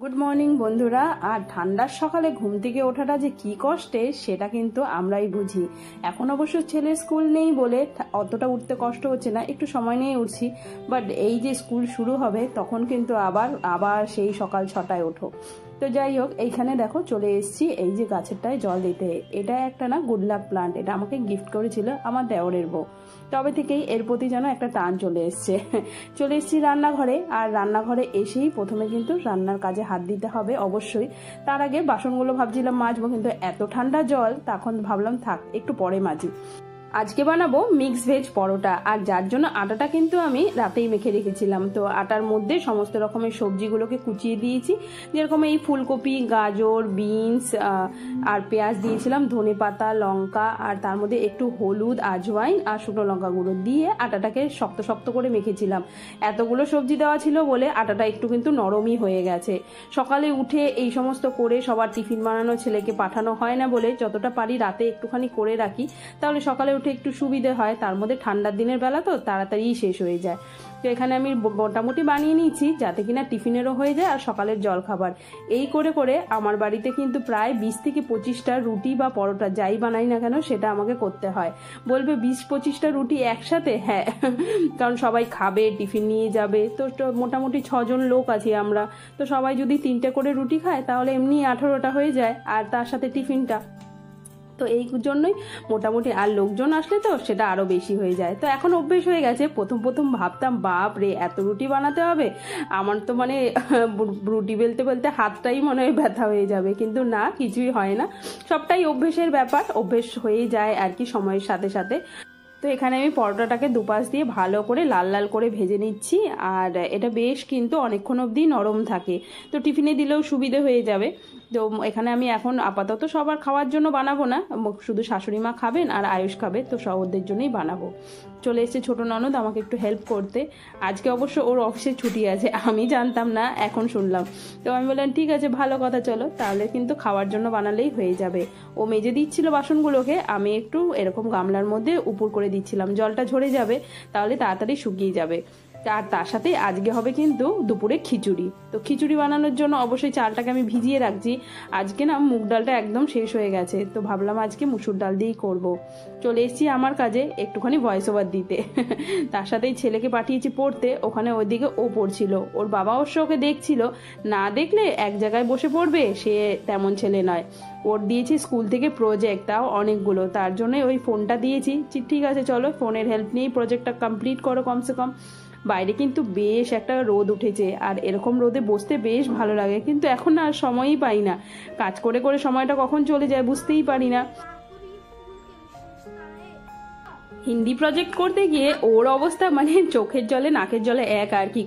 Good morning বন্ধুরা। আর ঠান্ডার সকালে ঘুম থেকে ওঠাটা যে কি কষ্টে সেটা কিন্তু আমরাই বুঝি। এখন অবশ্য ছেলের স্কুল নেই বলে অতটা উঠতে কষ্ট হচ্ছে না, একটু সময় নিয়ে উঠছি। বাট এই যে স্কুল শুরু হবে তখন কিন্তু আবার সেই সকাল 6টায় ওঠো। তো যাই হোক, এইখানে দেখো চলে এসেছি এই যে গাছেরটায় জল দিতে। এটা একটা না গুড লাক প্লান্ট, এটা আমাকে গিফট করেছিল আমার দেওরের বউ। তবে থেকেই এর প্রতি যেন একটা টান চলে এসেছি রান্নাঘরে। আর রান্নাঘরে এসেই প্রথমে কিন্তু রান্নার কাজে হাত দিতে হবে অবশ্যই। তার আগে বাসনগুলো ভাবছিলাম মাজবো, কিন্তু এত ঠান্ডা জল তখন ভাবলাম থাক একটু পরে মাজি। আজকে বানাবো মিক্স ভেজ পরোটা, আর যার জন্য আটাটা কিন্তু আমি রাতেই মেখে রেখেছিলাম। তো আটার মধ্যে সমস্ত রকমের সবজিগুলোকে কুচিয়ে দিয়েছি, যেরকম এই ফুলকপি, গাজর, বিনস আর পেঁয়াজ দিয়েছিলাম, ধনেপাতা, লঙ্কা, আর তার মধ্যে একটু হলুদ, আজওয়াইন আর শুকনো লঙ্কা গুঁড়ো দিয়ে আটাটাকে শক্ত শক্ত করে মেখেছিলাম। এতগুলো সবজি দেওয়া ছিল বলে আটাটা একটু কিন্তু নরমই হয়ে গেছে। সকালে উঠে এই সমস্ত করে সবার টিফিন বানানো, ছেলেকে পাঠানো হয় না বলে যতটা পারি রাতে একটুখানি করে রাখি, তাহলে সকালে একটু সুবিধে হয়। তার মধ্যে ঠান্ডার দিনের বেলা তো তাড়াতাড়ি শেষ হয়ে যায়। তো এখানে আমি মোটামুটি বানিয়ে নিয়েছি যাতে কিনা টিফিনেরও হয়ে যায় আর সকালের জল খাবার। এই করে করে আমার বাড়িতে কিন্তু প্রায় 20 থেকে 25টা রুটি বা পরোটা যাই বানাই না কেন সেটা আমাকে করতে হয়। বলবে 20-25টা রুটি একসাথে? হ্যাঁ, কারণ সবাই খাবে, টিফিন নিয়ে যাবে। তো মোটামুটি 6 জন লোক আছি আমরা। তো সবাই যদি 3টে করে রুটি খায় তাহলে এমনি 18টা হয়ে যায়, আর তার সাথে টিফিনটা। তো এই জন্যই মোটামুটি, আর লোকজন আসলে তো সেটা আরো বেশি হয়ে যায়। তো এখন অভ্যেস হয়ে গেছে। প্রথম প্রথম ভাবতাম বাপ রে এত রুটি বানাতে হবে, আমার তো মানে রুটি বেলতে বেলতে হাতটাই মনে হয় ব্যথা হয়ে যাবে। কিন্তু না, কিছুই হয় না, সবটাই অভ্যেসের ব্যাপার, অভ্যেস হয়ে যায় আর কি সময়ের সাথে সাথে। তো এখানে আমি পরোটাটাকে দুপাশ দিয়ে ভালো করে লাল লাল করে ভেজে নিচ্ছি, আর এটা বেশ কিন্তু অনেকক্ষণ অবধি নরম থাকে, তো টিফিনে দিলেও সুবিধে হয়ে যাবে। তো এখানে আমি এখন আপাতত সবার খাওয়ার জন্য বানাবো না, শুধু শাশুড়ি মা খাবেন আর আয়ুষ খাবে, তো ওদের জন্যই বানাবো। চলে এসেছে ছোট ননদ আমাকে একটু হেল্প করতে। আজকে অবশ্য ওর অফিসের ছুটি আছে, আমি জানতাম না, এখন শুনলাম। তো আমি বললাম ঠিক আছে, ভালো কথা, চলো তাহলে কিন্তু খাওয়ার জন্য বানালেই হয়ে যাবে। ও মেজে দিচ্ছিল বাসনগুলোকে, আমি একটু এরকম গামলার মধ্যে উপর করে দিচ্ছিলাম, জলটা ঝরে যাবে তাহলে তাড়াতাড়ি শুকিয়ে যাবে। আর তার সাথে আজকে হবে কিন্তু দুপুরে খিচুড়ি। তো খিচুড়ি বানানোর জন্য অবশ্যই চালটাকে আমি ভিজিয়ে রাখছি। আজকে না মুগ ডালটা একদম শেষ হয়ে গেছে, তো ভাবলাম আজকে মুসুর ডাল দিয়েই করব। চলে এসেছি আমার কাজে একটুখানি ভয়েস ওভার দিতে। তার সাথেই ছেলেকে পাঠিয়েছি পড়তে, ওখানে ওইদিকে ও পড়ছিল, ওর বাবা অবশ্য ওকে দেখছিল। না দেখলে এক জায়গায় বসে পড়বে, সে তেমন ছেলে নয়। ওর দিয়েছি স্কুল থেকে প্রজেক্ট, তাও অনেকগুলো, তার জন্য ওই ফোনটা দিয়েছি। ঠিক আছে চলো, ফোনের হেল্প নিয়েই প্রজেক্টটা কমপ্লিট করো কমসে কম। বাইরে কিন্তু বেশ একটা রোদ উঠেছে, আর এরকম রোদে বসতে বেশ ভালো লাগে, কিন্তু এখন আর সময়ই পাই না। কাজ করে করে সময়টা কখন চলে যায় বুঝতেই পারি না। হিন্দি প্রজেক্ট করতে গিয়ে ওর অবস্থা মানে চোখের জলে নাকের জলে এক আর কি,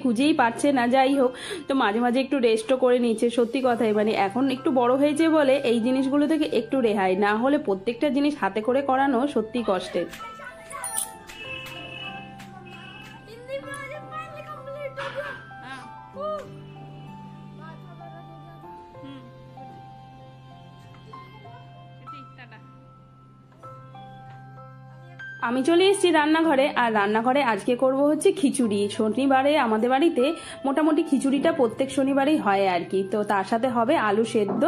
খুঁজেই পাচ্ছে না। যাই হোক, তো মাঝে মাঝে একটু রেস্টও করে নিচ্ছে। সত্যি কথাই, মানে এখন একটু বড় হয়েছে বলে এই জিনিসগুলো থেকে একটু রেহাই, না হলে প্রত্যেকটা জিনিস হাতে করে করানো সত্যি কষ্টের। আমি চলে এসেছি রান্নাঘরে, আর রান্নাঘরে আজকে করব হচ্ছে খিচুড়ি। শনিবারে আমাদের বাড়িতে মোটামুটি খিচুড়িটা প্রত্যেক শনিবারেই হয় আর কি। তো তার সাথে হবে আলু সেদ্ধ,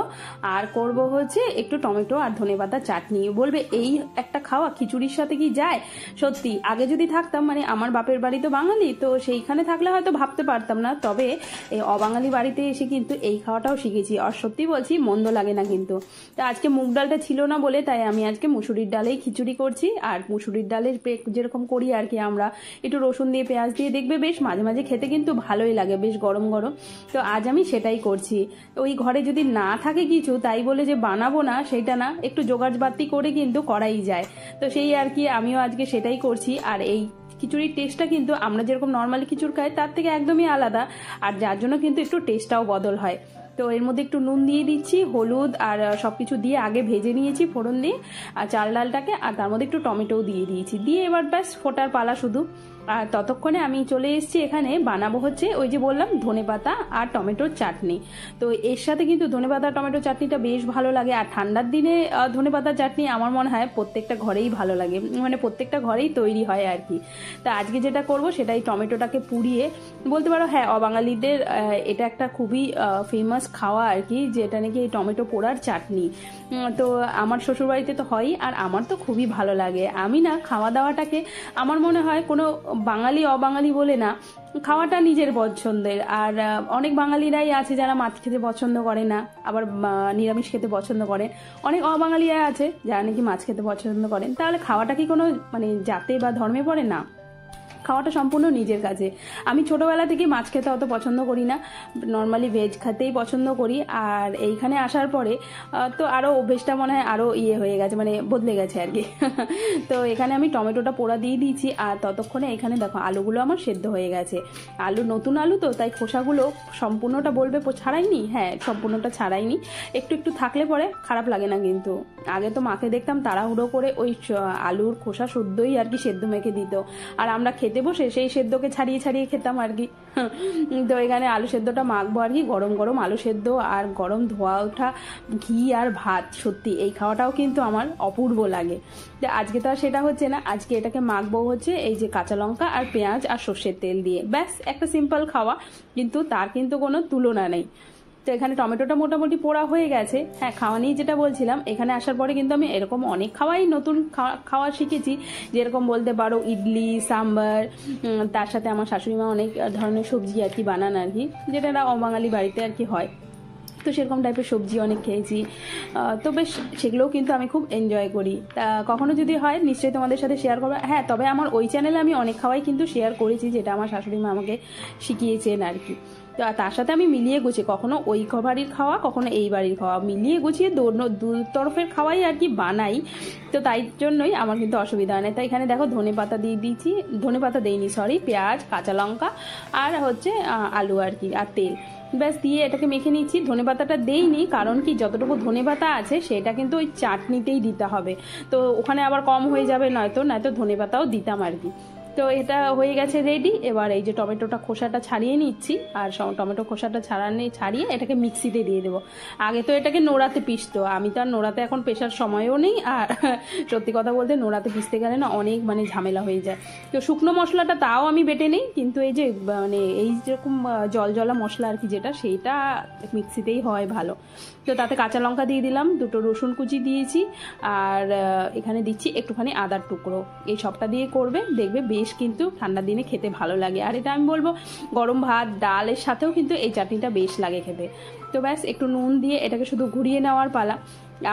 আর করব হচ্ছে একটু টমেটো আর ধনেপাতা চাটনি। বলবে এই একটা খাওয়া খিচুড়ির সাথে কি যায়? সত্যি আগে যদি থাকতাম, মানে আমার বাপের বাড়ি তো বাঙালি, তো সেইখানে থাকলে হয়তো ভাবতে পারতাম না, তবে এই অবাঙালি বাড়িতে এসে কিন্তু এই খাওয়াটাও শিখেছি, আর সত্যি বলছি মন্দ লাগে না কিন্তু। তো আজকে মুগ ডালটা ছিল না বলে তাই আমি আজকে মুসুরির ডালেই খিচুড়ি করছি। আর মুসুরির ডালের যেরকম করি আর কি আমরা, একটু রসুন দিয়ে পেঁয়াজ দিয়ে, দেখবে বেশ মাঝে মাঝে খেতে কিন্তু ভালোই লাগে, বেশ গরম গরম। তো আজ আমি সেটাই করছি। ওই ঘরে যদি না থাকে কিছু তাই বলে যে বানাবো না সেটা না, একটু জোগাড়বাতি করে কিন্তু করাই যায়। তো সেই আর কি, আমিও আজকে সেটাই করছি। আর এই খিচুড়ির টেস্টটা কিন্তু আমরা যেরকম নর্মালি খিচুড়ি খাই তার থেকে একদমই আলাদা, আর যার জন্য কিন্তু একটু টেস্টটাও বদল হয়। তো এর মধ্যে একটু নুন দিয়ে দিচ্ছি, হলুদ আর সব কিছু দিয়ে আগে ভেজে নিয়েছি ফোড়ন দিয়ে, আর চাল ডালটাকে, আর তার মধ্যে একটু টমেটোও দিয়ে দিয়েছি, দিয়ে এবার ব্যাস ফোটার পালা শুধু। আর ততক্ষণে আমি চলে এসেছি এখানে বানাবো হচ্ছে ওই যে বললাম ধনেপাতা আর টমেটোর চাটনি। তো এর সাথে কিন্তু ধনেপাতা টমেটো চাটনিটা বেশ ভালো লাগে, আর ঠান্ডার দিনে ধনেপাতার চাটনি আমার মনে হয় প্রত্যেকটা ঘরেই ভালো লাগে, মানে প্রত্যেকটা ঘরেই তৈরি হয় আর কি। তা আজকে যেটা করব সেটাই টমেটোটাকে পুড়িয়ে, বলতে পারো হ্যাঁ অবাঙালিদের এটা একটা খুবই ফেমাস খাওয়া আর কি, যেটা নাকি এই টমেটো পোড়ার চাটনি। তো আমার শ্বশুরবাড়িতে তো হয়ই, আর আমার তো খুবই ভালো লাগে। আমি না খাওয়া দাওয়াটাকে আমার মনে হয় কোনো বাঙালি অবাঙালি বলে না, খাওয়াটা নিজের পছন্দের। আর অনেক বাঙালিরাই আছে যারা মাছ খেতে পছন্দ করে না, আবার নিরামিষ খেতে পছন্দ করেন। অনেক অবাঙালিরা আছে যারা নাকি মাছ খেতে পছন্দ করেন। তাহলে খাওয়াটা কি কোনো মানে জাতে বা ধর্মে পড়ে না? খাওয়াটা সম্পূর্ণ নিজের কাছে। আমি ছোটোবেলা থেকে মাছ খেতে অত পছন্দ করি না, নর্মালি ভেজ খেতেই পছন্দ করি। আর এইখানে আসার পরে তো আরও অভ্যেসটা মনে হয় আরও হয়ে গেছে, মানে বদলে গেছে আর কি। তো এখানে আমি টমেটোটা পোড়া দিয়ে দিয়েছি, আর ততক্ষণে এখানে দেখো আলুগুলো আমার সেদ্ধ হয়ে গেছে। আলু নতুন আলু তো, তাই খোসাগুলো সম্পূর্ণটা বলবে ছাড়াইনি, হ্যাঁ সম্পূর্ণটা ছাড়াইনি, একটু একটু থাকলে পরে খারাপ লাগে না। কিন্তু আগে তো মাকে দেখতাম তাড়াহুড়ো করে ওই আলুর খোসা শুদ্ধই আর কি সেদ্ধ মেখে দিত, আর আমরা খেতে বসে সেই সেদ্ধকে ছাড়িয়ে ছাড়িয়ে খেতাম আর কি। তো এখানে আলু সেদ্ধটা মাখবো আর কি, গরম গরম আলু সেদ্ধ আর গরম ধোয়া ওঠা ঘি আর ভাত, সত্যি এই খাওয়াটাও কিন্তু আমার অপূর্ব লাগে। তো আজকে তো আর সেটা হচ্ছে না, আজকে এটাকে মাখবো হচ্ছে এই যে কাঁচা লঙ্কা আর পেঁয়াজ আর সর্ষের তেল দিয়ে, ব্যাস একটা সিম্পল খাওয়া, কিন্তু তার কিন্তু কোনো তুলনা নেই। তো এখানে টমেটোটা মোটামুটি পোড়া হয়ে গেছে। হ্যাঁ, খাওয়া নিয়ে যেটা বলছিলাম, এখানে আসার পরে কিন্তু আমি এরকম অনেক খাওয়াই নতুন খাওয়া শিখেছি, যেরকম বলতে পারো ইডলি, সাম্বার, তার সাথে আমার শাশুড়ি মা অনেক ধরনের সবজি আর কি বানান আর কি, যেটা অবাঙালি বাড়িতে আর কি হয়। তো সেরকম টাইপের সবজি অনেক খেয়েছি, তো বেশ সেগুলোও কিন্তু আমি খুব এনজয় করি। তা কখনো যদি হয় নিশ্চয়ই তোমাদের সাথে শেয়ার করবো। হ্যাঁ, তবে আমার ওই চ্যানেলে আমি অনেক খাওয়াই কিন্তু শেয়ার করেছি, যেটা আমার শাশুড়ি মা আমাকে শিখিয়েছেন আর কি। তো তার সাথে আমি মিলিয়ে গুছিয়ে কখনো ওই বাড়ির খাওয়া, কখনো এই বাড়ির খাওয়া, মিলিয়ে গুছিয়ে দু তরফের খাওয়াই আর কি বানাই। তো তাই জন্যই আমার কিন্তু অসুবিধা হয় না। তাই এখানে দেখো ধনেপাতা দিয়ে দিয়েছি, ধনেপাতা দেইনি সরি, পেঁয়াজ, কাঁচা লঙ্কা আর হচ্ছে আলু আর কি, আর তেল, ব্যাস দিয়ে এটাকে মেখে নিচ্ছি। ধনেপাতাটা দেইনি কারণ কি, যতটুকু ধনেপাতা আছে সেটা কিন্তু ওই চাটনিতেই দিতে হবে, তো ওখানে আবার কম হয়ে যাবে, নয়তো ধনেপাতাও দিতাম আর কি। তো এটা হয়ে গেছে রেডি। এবার এই যে টমেটোটা খোসাটা ছাড়িয়ে নিচ্ছি, আর টমেটো খোসাটা ছাড়িয়ে এটাকে মিক্সিতে দিয়ে দেবো। আগে তো এটাকে নোড়াতে পিসতো, আমি তো আর নোড়াতে এখন পেশার সময়ও নেই, আর সত্যি কথা বলতে নোড়াতে পিসতে গেলে না অনেক মানে ঝামেলা হয়ে যায়। তো শুকনো মশলাটা তাও আমি বেটে নিই, কিন্তু এই যে মানে এই যেরকম জলজলা মশলা আর কি যেটা, সেইটা মিক্সিতেই হয় ভালো। তো তাতে কাঁচা লঙ্কা দিয়ে দিলাম, দুটো রসুন কুচি দিয়েছি, আর এখানে দিচ্ছি একটুখানি আদার টুকরো। এই সবটা দিয়ে করবে, দেখবে বেশ কিন্তু ঠান্ডার দিনে খেতে ভালো লাগে। আর এটা আমি বলবো গরম ভাত ডালের সাথেও কিন্তু এই চাটনিটা বেশ লাগে খেতে। তো ব্যাস একটু নুন দিয়ে এটাকে শুধু ঘুরিয়ে নেওয়ার পালা।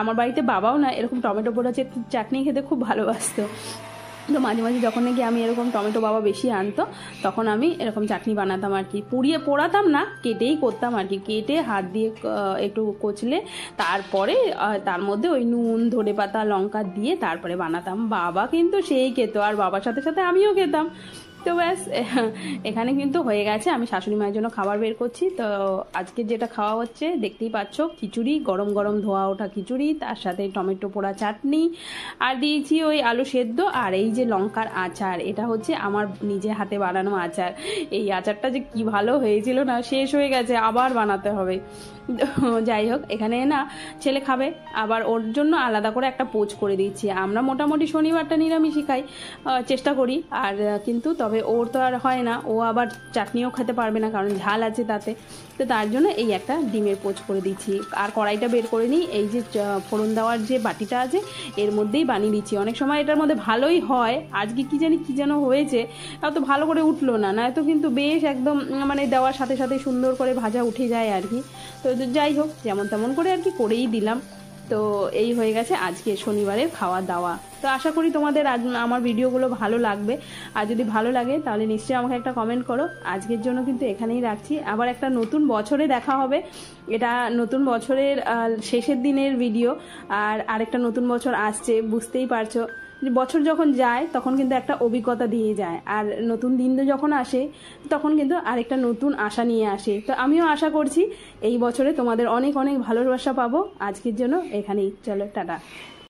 আমার বাড়িতে বাবাও না এরকম টমেটো পোড়া চাটনি খেতে খুব ভালোবাসতো। তো মাঝে মাঝে যখন নাকি আমি এরকম টমেটো বাবা বেশি আনতো, তখন আমি এরকম চাটনি বানাতাম আর কি, পোড়াতাম না, কেটেই করতাম আর কি, কেটে হাত দিয়ে একটু কচলে তারপরে তার মধ্যে ওই নুন, ধনেপাতা, লঙ্কা দিয়ে তারপরে বানাতাম। বাবা কিন্তু সেই খেত, আর বাবার সাথে সাথে আমিও খেতাম। তো ব্যাস এখানে কিন্তু হয়ে গেছে, আমি শাশুড়ি মায়ের জন্য খাবার বের করছি। তো আজকে যেটা খাওয়া হচ্ছে দেখতেই পাচ্ছ, খিচুড়ি, গরম গরম ধোয়া ওঠা খিচুড়ি, তার সাথে টমেটো পোড়া চাটনি, আর দিয়েছি ওই আলু সেদ্ধ, আর এই যে লঙ্কার আচার, এটা হচ্ছে আমার নিজে হাতে বানানো আচার। এই আচারটা যে কি ভালো হয়েছিল না, শেষ হয়ে গেছে, আবার বানাতে হবে। যাই হোক, এখানে না ছেলে খাবে, আবার ওর জন্য আলাদা করে একটা পোচ করে দিচ্ছি। আমরা মোটামুটি শনিবারটা নিরামিষই খাই, চেষ্টা করি, আর কিন্তু তবে ওর তো আর হয় না, ও আবার চাটনিও খেতে পারবে না কারণ ঝাল আছে তাতে। তো তার জন্য এই একটা ডিমের পোচ করে দিচ্ছি। আর কড়াইটা বের করে নিই, এই যে ফোড়ন দেওয়ার যে বাটিটা আছে এর মধ্যেই বানিয়ে দিচ্ছি। অনেক সময় এটার মধ্যে ভালোই হয়, আজকে কি জানি কি যেন হয়েছে, অত ভালো করে উঠলো না, নয়তো কিন্তু বেশ একদম মানে দেওয়ার সাথে সাথে সুন্দর করে ভাজা উঠে যায় আর কি। তো যাই হোক, যেমন তেমন করে আর কি করেই দিলাম। তো এই হয়ে গেছে আজকে শনিবারের খাওয়া দাওয়া। তো আশা করি তোমাদের আমার ভিডিওগুলো ভালো লাগবে, আর যদি ভালো লাগে তাহলে নিশ্চয়ই আমাকে একটা কমেন্ট করো। আজকের জন্য কিন্তু এখানেই রাখছি, আবার একটা নতুন বছরে দেখা হবে। এটা নতুন বছরের শেষের দিনের ভিডিও, আর আরেকটা নতুন বছর আসছে, বুঝতেই পারছো। বছর যখন যায় তখন কিন্তু একটা অভিজ্ঞতা দিয়ে যায়, আর নতুন দিন যখন আসে তখন কিন্তু আরেকটা নতুন আশা নিয়ে আসে। তো আমিও আশা করছি এই বছরে তোমাদের অনেক অনেক ভালোবাসা পাবো। আজকের জন্য এখানেই, চলো টাটা।